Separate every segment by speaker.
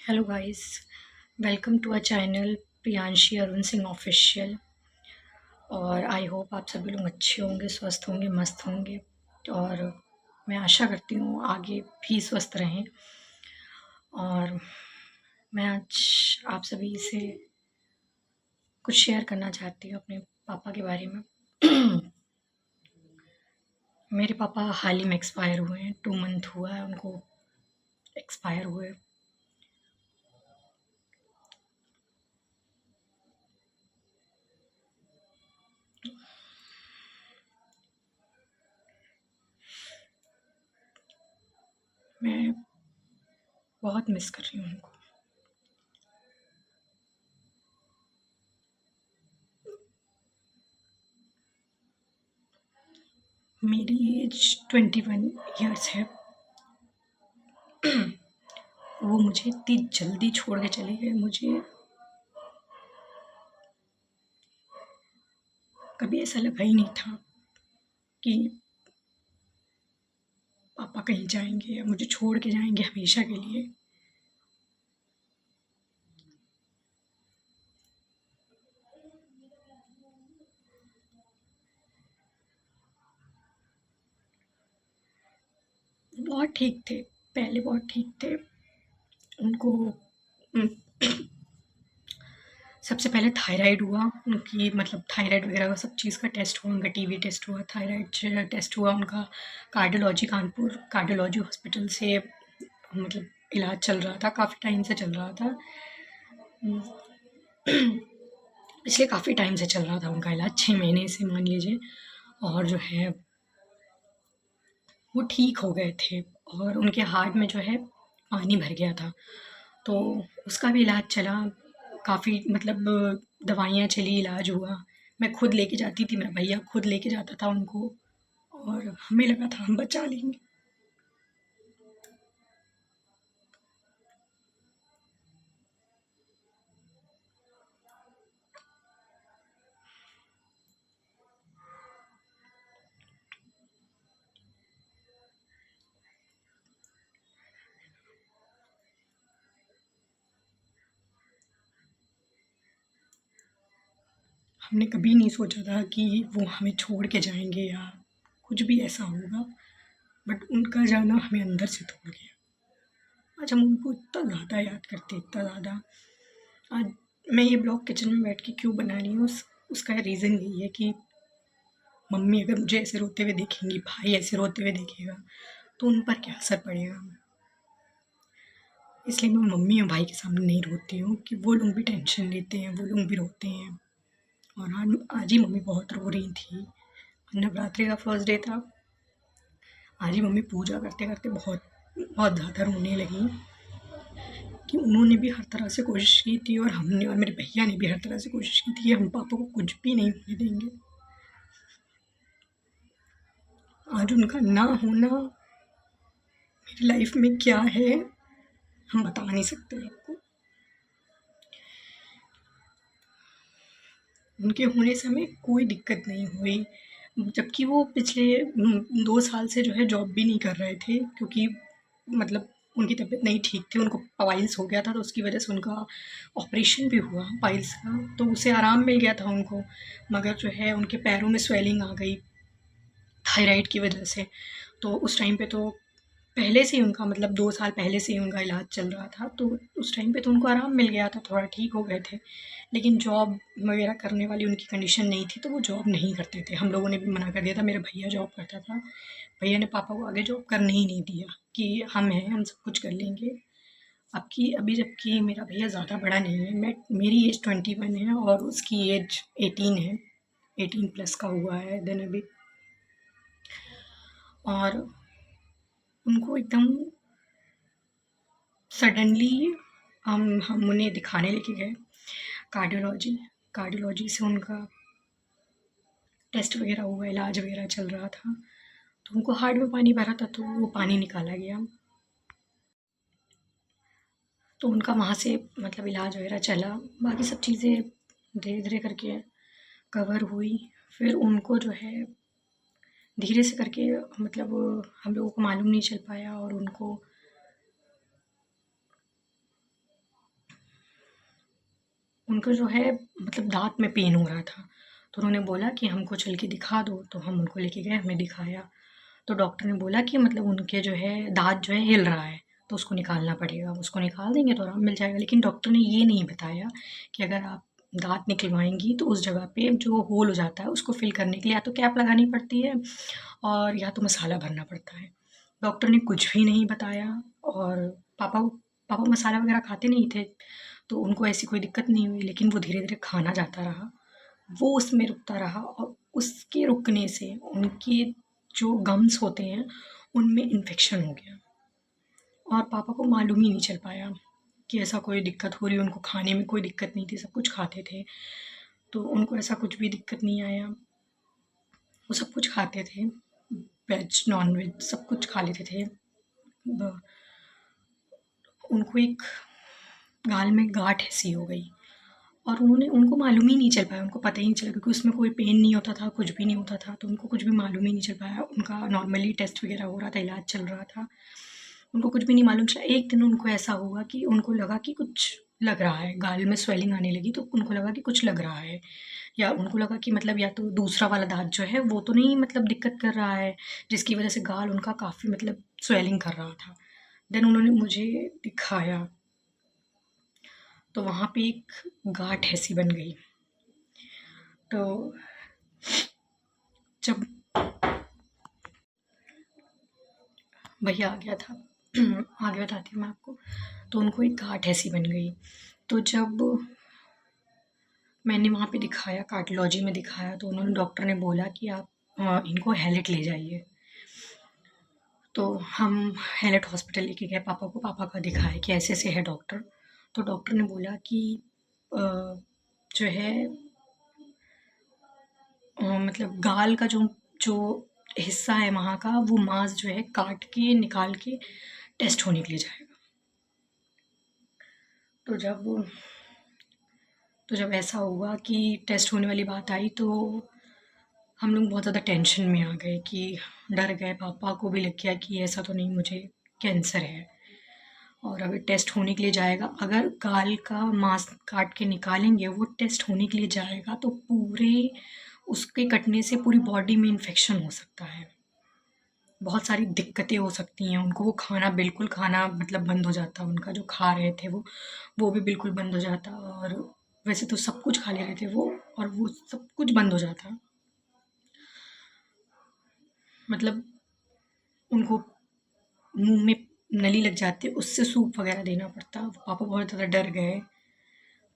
Speaker 1: Hello guys, welcome to a channel Priyanshi Arun Singh official. और I hope आप सभी लोग अच्छे होंगे, स्वस्थ होंगे, मस्त होंगे। और मैं आशा करती हूँ आगे भी स्वस्थ रहें। और मैं आज आप सभी से कुछ शेयर करना चाहती हूँ अपने पापा के बारे में। मेरे पापा हाल ही में एक्सपायर हुए हैं। 2 मंथ हुआ है उनको एक्सपायर हुए। मैं बहुत मिस कर रही हूँ उनको। मेरी एज 21 ईयर्स है। वो मुझे इतनी जल्दी छोड़ के चले गए। मुझे कभी ऐसा लगा ही नहीं था कि पापा कहीं जाएँगे या मुझे छोड़ के जाएँगे हमेशा के लिए। बहुत ठीक थे, पहले बहुत ठीक थे। उनको उम, सबसे पहले थायराइड हुआ उनकी, मतलब थायराइड वगैरह का सब चीज़ का टेस्ट हुआ, उनका टीबी टेस्ट हुआ, थायराइड टेस्ट हुआ उनका। कार्डियोलॉजी कानपुर कार्डियोलॉजी हॉस्पिटल से मतलब इलाज चल रहा था, काफ़ी टाइम से चल रहा था। उम, पिछले काफ़ी टाइम से चल रहा था उनका इलाज, 6 महीने से मान लीजिए। और जो है वो ठीक हो गए थे और उनके हार्ट में जो है पानी भर गया था। तो उसका भी इलाज चला, काफ़ी मतलब दवाइयाँ चली, इलाज हुआ। मैं खुद लेके जाती थी, मेरा भैया खुद लेके जाता था उनको और हमें लगा था हम बचा लेंगे। हमने कभी नहीं सोचा था कि वो हमें छोड़ के जाएँगे या कुछ भी ऐसा होगा, बट उनका जाना हमें अंदर से तोड़ गया। आज हम उनको इतना ज़्यादा याद करते हैं, इतना ज़्यादा। आज मैं ये ब्लॉग किचन में बैठ के क्यों बना रही हूँ, उसका रीज़न यही है कि मम्मी अगर मुझे ऐसे रोते हुए देखेंगी, भाई ऐसे रोते हुए देखेगा, तो उन पर क्या असर पड़ेगा। इसलिए मैं मम्मी और भाई के सामने नहीं रोती हूँ कि वो लोग भी टेंशन लेते हैं, वो लोग भी रोते हैं। और आज ही मम्मी बहुत रो रही थी। नवरात्रि का फर्स्ट डे था। आज ही मम्मी पूजा करते-करते बहुत बहुत ज़्यादा रोने लगीं कि उन्होंने भी हर तरह से कोशिश की थी और हमने और मेरे भैया ने भी हर तरह से कोशिश की थी कि हम पापा को कुछ भी नहीं होने देंगे। आज उनका ना होना मेरी लाइफ में क्या है, हम बता नहीं सकते आपको। उनके होने से हमें कोई दिक्कत नहीं हुई, जबकि वो पिछले 2 साल से जो है जॉब भी नहीं कर रहे थे, क्योंकि मतलब उनकी तबीयत नहीं ठीक थी, उनको पाइल्स हो गया था, तो उसकी वजह से उनका ऑपरेशन भी हुआ पाइल्स का, तो उससे आराम मिल गया था उनको। मगर जो है उनके पैरों में स्वेलिंग आ गई थायराइड की वजह से। तो उस टाइम पे तो पहले से ही उनका मतलब 2 साल पहले से ही उनका इलाज चल रहा था, तो उस टाइम पे तो उनको आराम मिल गया था, थोड़ा ठीक हो गए थे। लेकिन जॉब वगैरह करने वाली उनकी कंडीशन नहीं थी, तो वो जॉब नहीं करते थे। हम लोगों ने भी मना कर दिया था, मेरा भैया जॉब करता था। भैया ने पापा को आगे जॉब करने ही नहीं दिया कि हम हैं, हम सब कुछ कर लेंगे। अभी जबकि मेरा भैया ज़्यादा बड़ा नहीं है, मेरी एज 21 है और उसकी एज 18 है, 18 प्लस का हुआ है देन अभी। और उनको एकदम सडनली हम उन्हें दिखाने लेके गए कार्डियोलॉजी। कार्डियोलॉजी से उनका टेस्ट वगैरह हुआ, इलाज वगैरह चल रहा था, तो उनको हार्ट में पानी भरा था, तो वो पानी निकाला गया। तो उनका वहाँ से मतलब इलाज वगैरह चला, बाकी सब चीज़ें धीरे-धीरे करके कवर हुई। फिर उनको जो है धीरे से करके मतलब हम लोगों को मालूम नहीं चल पाया और उनको उनको जो है मतलब दाँत में पेन हो रहा था। तो उन्होंने बोला कि हमको चल के दिखा दो, तो हम उनको लेके गए, हमने दिखाया। तो डॉक्टर ने बोला कि मतलब उनके जो है दाँत जो है हिल रहा है, तो उसको निकालना पड़ेगा। उसको निकाल देंगे तो आराम मिल जाएगा। लेकिन डॉक्टर ने ये नहीं बताया कि अगर आप दाँत निकलवाएँगी तो उस जगह पे जो होल हो जाता है उसको फ़िल करने के लिए या तो कैप लगानी पड़ती है और या तो मसाला भरना पड़ता है। डॉक्टर ने कुछ भी नहीं बताया और पापा पापा मसाला वग़ैरह खाते नहीं थे, तो उनको ऐसी कोई दिक्कत नहीं हुई, लेकिन वो धीरे-धीरे खाना जाता रहा। वो उसमें रुकता रहा और उसके रुकने से उनके जो गम्स होते हैं, उनमें इन्फेक्शन हो गया और पापा को मालूम ही नहीं चल पाया कि ऐसा कोई दिक्कत हो रही है। उनको खाने में कोई दिक्कत नहीं थी, सब कुछ खाते थे, तो उनको ऐसा कुछ भी दिक्कत नहीं आया। वो सब कुछ खाते थे, वेज, नॉन-वेज सब कुछ खा लेते थे। ब उनको एक गाल में गाँठ ऐसी हो गई और उनको मालूम ही नहीं चल पाया, उनको पता ही नहीं चला क्योंकि उसमें कोई पेन नहीं होता था, कुछ भी नहीं होता था, तो उनको कुछ भी मालूम ही नहीं चल पाया। उनका नॉर्मली टेस्ट वग़ैरह हो रहा था, इलाज चल रहा था। उनको कुछ भी नहीं मालूम चला। एक दिन उनको ऐसा हुआ कि उनको लगा कि कुछ लग रहा है, गाल में स्वेलिंग आने लगी तो उनको लगा कि कुछ लग रहा है या उनको लगा कि मतलब या तो दूसरा वाला दाँत जो है वो तो नहीं मतलब दिक्कत कर रहा है, जिसकी वज़ह से गाल उनका काफ़ी मतलब स्वेलिंग कर रहा था। देन उन्होंने मुझे दिखाया, तो वहाँ पे एक गाँठ ऐसी बन गई। तो जब भैया आ गया था आगे बताती हूँ मैं आपको। तो उनको एक गाँठ ऐसी बन गई। तो जब मैंने वहाँ पे दिखाया, कार्डियोलॉजी में दिखाया, तो उन्होंने डॉक्टर ने बोला कि आप इनको हैलेट ले जाइए। तो हम हैलेट हॉस्पिटल लेके गए पापा को, पापा का दिखाया कि ऐसे-ऐसे है डॉक्टर। तो डॉक्टर ने बोला कि अ, जो है मतलब गाल का जो जो हिस्सा है वहाँ का, वो मांस जो है काट के निकाल के टेस्ट होने के लिए जाएगा। तो जब ऐसा हुआ कि टेस्ट होने वाली बात आई तो हम लोग बहुत ज़्यादा टेंशन में आ गए कि डर गए, पापा को भी लग गया कि ऐसा तो नहीं मुझे कैंसर है और अगर टेस्ट होने के लिए जाएगा, अगर गाल का मांस काट के निकालेंगे, वो टेस्ट होने के लिए जाएगा तो पूरे उसके कटने से पूरी बॉडी में इन्फेक्शन हो सकता है। बहुत सारी दिक्कतें हो सकती हैं उनको, वो खाना बिल्कुल खाना मतलब बंद हो जाता, उनका जो खा रहे थे वो भी बिल्कुल बंद हो जाता और वैसे तो सब कुछ खा ले रहे थे वो और वो सब कुछ बंद हो जाता। मतलब उनको मुँह में नली लग जाती, उससे सूप वग़ैरह देना पड़ता। पापा बहुत ज़्यादा डर गए,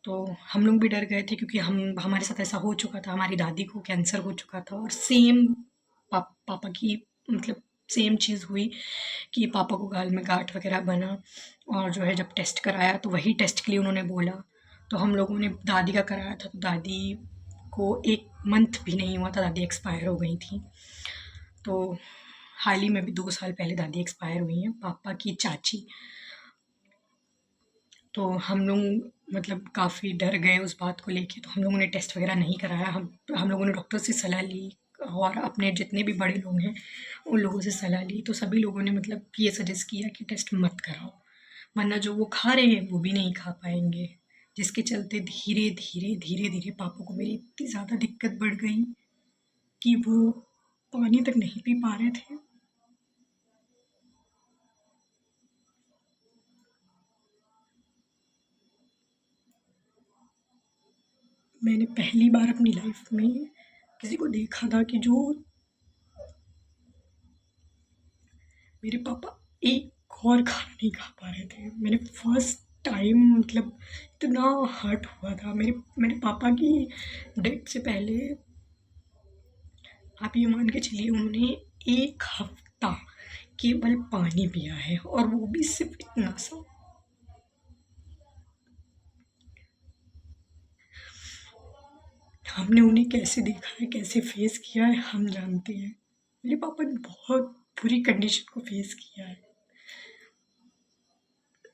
Speaker 1: तो हम लोग भी डर गए थे क्योंकि हम हमारे साथ ऐसा हो चुका था, हमारी दादी को कैंसर हो चुका था और सेम पापा की मतलब सेम चीज़ हुई कि पापा को गाल में गाँठ वग़ैरह बना और जो है जब टेस्ट कराया तो वही टेस्ट के लिए उन्होंने बोला। तो हम लोगों ने दादी का कराया था, तो दादी को 1 मंथ भी नहीं हुआ था, दादी एक्सपायर हो गई थीं। तो हाल ही में भी 2 साल पहले दादी एक्सपायर हुई हैं, पापा की चाची। तो हम लोग मतलब काफ़ी डर गए उस बात को लेके, तो हम लोगों ने टेस्ट वग़ैरह नहीं कराया। हम लोगों ने डॉक्टर से सलाह ली और अपने जितने भी बड़े लोग हैं, उन लोगों से सलाह ली, तो सभी लोगों ने मतलब ये सजेस्ट किया कि टेस्ट मत कराओ, वरना जो वो खा रहे हैं, वो भी नहीं खा पाएँगे। जिसके चलते धीरे-धीरे, धीरे-धीरे पापा को मेरी इतनी ज़्यादा दिक्कत बढ़ गई कि वो पानी तक नहीं पी पा रहे थे। मैंने पहली बार अपनी लाइफ में किसी को देखा था कि जो मेरे पापा एक और खाना नहीं खा पा रहे थे। मैंने फर्स्ट टाइम मतलब इतना हर्ट हुआ था। मेरे मेरे पापा की डेथ से पहले आप ये मान के चलिए उन्होंने 1 हफ्ता केवल पानी पिया है और वो भी सिर्फ़ इतना सा। हमने उन्हें कैसे देखा है, कैसे फेस किया है, हम जानते हैं। मेरे पापा ने बहुत बुरी कंडीशन को फेस किया है।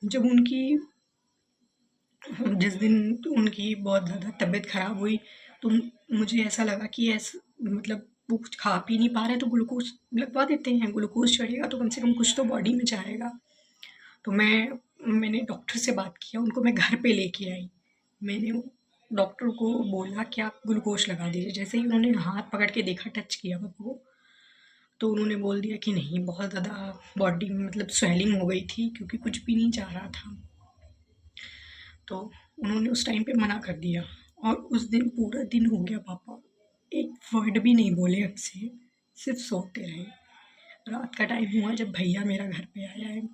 Speaker 1: जब उनकी जिस दिन उनकी बहुत ज़्यादा तबीयत ख़राब हुई, तो मुझे ऐसा लगा कि मतलब वो कुछ खा पी नहीं पा रहे तो ग्लूकोज़ लगवा देते हैं, ग्लूकोज़ चढ़ेगा तो कम से कम कुछ तो बॉडी में जाएगा। तो मैंने डॉक्टर से बात किया, उनको मैं घर पे लेके आई। मैंने डॉक्टर को बोला कि आप ग्लूकोज़ लगा दीजिए। जैसे ही उन्होंने हाथ पकड़ के देखा, टच किया पापा को, तो उन्होंने बोल दिया कि नहीं, बहुत ज़्यादा बॉडी में मतलब स्वेलिंग हो गई थी, क्योंकि कुछ भी नहीं जा रहा था। तो उन्होंने उस टाइम पे मना कर दिया, और उस दिन पूरा दिन हो गया पापा एक वर्ड भी नहीं बोले हमसे, सिर्फ सोते रहे। रात का टाइम हुआ जब भैया मेरा घर पे आया है,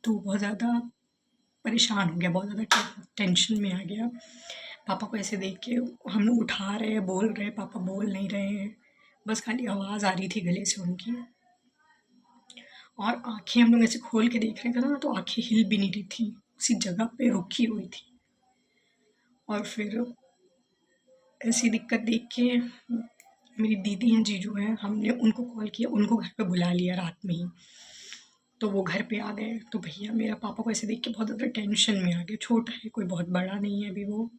Speaker 1: तो बहुत ज़्यादा परेशान हो गया, बहुत ज़्यादा टेंशन में आ गया। पापा को ऐसे देख के हम लोग उठा रहे हैं, बोल रहे हैं, पापा बोल नहीं रहे हैं, बस खाली आवाज़ आ रही थी गले से उनकी। और आँखें हम लोग ऐसे खोल के देख रहे थे ना, तो आँखें हिल भी नहीं रही थी, उसी जगह पे रुकी हुई थी। और फिर ऐसी दिक्कत देख के मेरी दीदी हैं, जीजू हैं, हमने उनको कॉल किया, उनको घर पे बुला लिया रात में ही। तो वो घर पे आ गए, तो भैया मेरा पापा को ऐसे देख के बहुत ज़्यादा टेंशन में आ गए। छोटा है, कोई बहुत बड़ा नहीं है अभी वो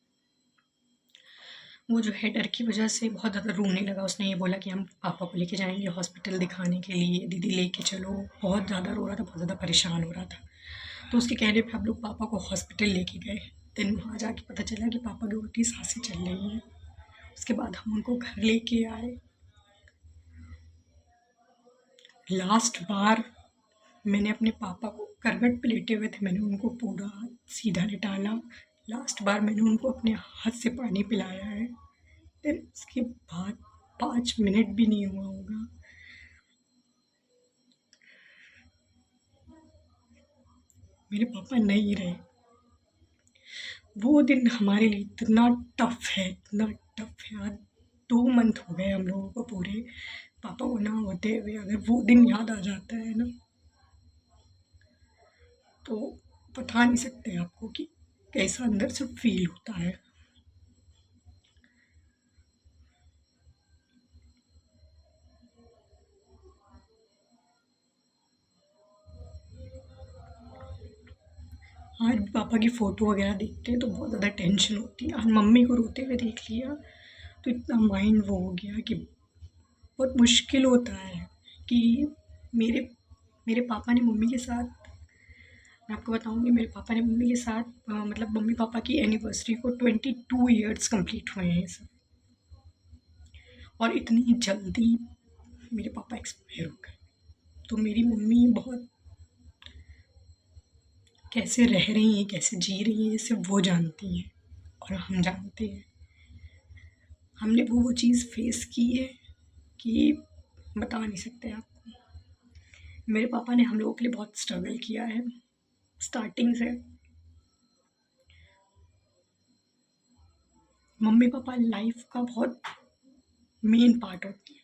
Speaker 1: जो है डर की वजह से बहुत ज़्यादा रोने लगा। उसने ये बोला कि हम पापा को लेके जाएँगे हॉस्पिटल दिखाने के लिए, दीदी लेके चलो। बहुत ज़्यादा रो रहा था, बहुत ज़्यादा परेशान हो रहा था। तो उसके कहने पे हम लोग पापा को हॉस्पिटल लेके गए। देन वहाँ जाके पता चला कि पापा की उल्टी साँसें चल रही हैं। उसके बाद हम उनको घर लेके आए। लास्ट बार मैंने अपने पापा को करवट पे लेटे हुए थे, मैंने उनको पूरा सीधा लिटाला। लास्ट बार मैंने उनको अपने हाथ से पानी पिलाया है। देन उसके बाद 5 मिनट भी नहीं हुआ होगा, मेरे पापा नहीं रहे। वो दिन हमारे लिए इतना टफ है, इतना टफ है। आज 2 मंथ हो गए हम लोगों को पूरे पापा को ना होते हुए। अगर वो दिन याद आ जाता है ना, तो बता नहीं सकते आपको कि कैसा अंदर से फील होता है। आज भी पापा की फ़ोटो वगैरह देखते हैं तो बहुत ज़्यादा टेंशन होती है। आज मम्मी को रोते हुए देख लिया, तो इतना माइंड वो हो गया कि बहुत मुश्किल होता है कि मेरे मेरे पापा ने मम्मी के साथ, मैं आपको बताऊँगी, मेरे पापा ने मम्मी के साथ मतलब मम्मी पापा की एनिवर्सरी को 22 ईयर्स कंप्लीट हुए हैं सब, और इतनी जल्दी मेरे पापा एक्सपायर हो गए। तो मेरी मम्मी बहुत कैसे रह रही हैं, कैसे जी रही हैं, ये सिर्फ वो जानती हैं और हम जानते हैं। हमने वो चीज़ फेस की है कि बता नहीं सकते आपको। मेरे पापा ने हम लोगों के लिए बहुत स्ट्रगल किया है स्टार्टिंग से। मम्मी पापा लाइफ का बहुत मेन पार्ट होते हैं,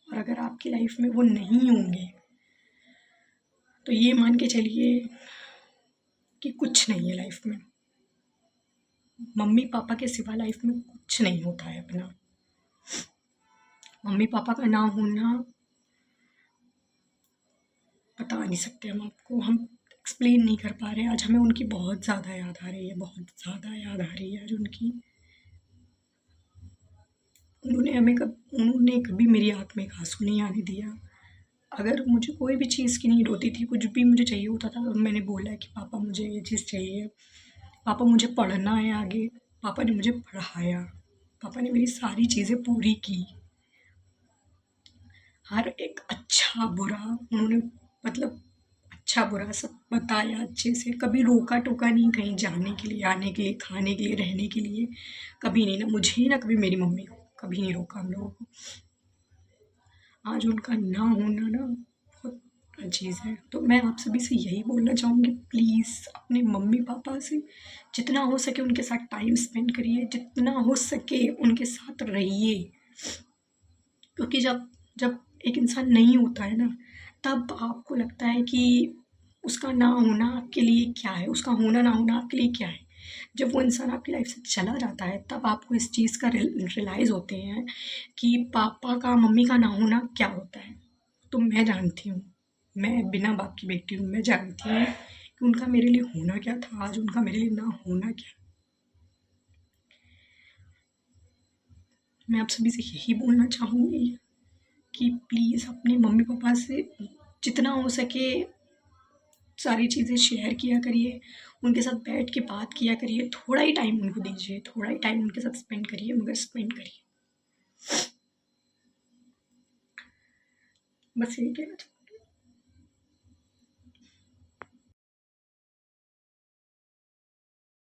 Speaker 1: और अगर आपकी लाइफ में वो नहीं होंगे, तो ये मान के चलिए कि कुछ नहीं है लाइफ में। मम्मी पापा के सिवा लाइफ में कुछ नहीं होता है अपना। मम्मी पापा का ना होना बता नहीं सकते हम आपको, हम एक्सप्लेन नहीं कर पा रहे हैं। आज हमें उनकी बहुत ज़्यादा याद आ रही है, बहुत ज़्यादा याद आ रही है आज उनकी। उन्होंने कभी मेरी आँख में एक आँसू नहीं आने दिया। अगर मुझे कोई भी चीज़ की नीड होती थी, कुछ भी मुझे चाहिए होता था, तो मैंने बोला कि पापा मुझे ये चीज़ चाहिए, पापा मुझे पढ़ना है आगे, पापा ने मुझे पढ़ाया, पापा ने मेरी सारी चीज़ें पूरी की। हर एक अच्छा बुरा उन्होंने, मतलब अच्छा बुरा सब बताया अच्छे से, कभी रोका टोका नहीं कहीं जाने के लिए, आने के लिए, खाने के लिए, रहने के लिए, कभी नहीं। ना मुझे ना कभी मेरी मम्मी को कभी नहीं रोका हम लोगों को। आज उनका ना होना ना बहुत चीज़ है। तो मैं आप सभी से यही बोलना चाहूँगी, प्लीज़ अपने मम्मी पापा से जितना हो सके उनके साथ टाइम स्पेंड करिए, जितना हो सके उनके साथ रहिए। क्योंकि जब जब एक इंसान नहीं होता है ना, तब आपको लगता है कि उसका ना होना आपके लिए क्या है, उसका होना ना होना आपके लिए क्या है। जब वो इंसान आपकी लाइफ से चला जाता है, तब आपको इस चीज़ का रियलाइज़ होते हैं कि पापा का, मम्मी का ना होना क्या होता है। तो मैं जानती हूँ, मैं बिना बाप की बेटी हूँ, मैं जानती हूँ कि उनका मेरे लिए होना क्या था, आज उनका मेरे लिए ना होना क्या। मैं आप सभी से यही बोलना चाहूँगी कि प्लीज़ अपने मम्मी पापा से जितना हो सके सारी चीज़ें शेयर किया करिए, उनके साथ बैठ के बात किया करिए, थोड़ा ही टाइम उनको दीजिए, थोड़ा ही टाइम उनके साथ स्पेंड करिए, मगर स्पेंड करिए। बस यही कहना चाहती हूँ।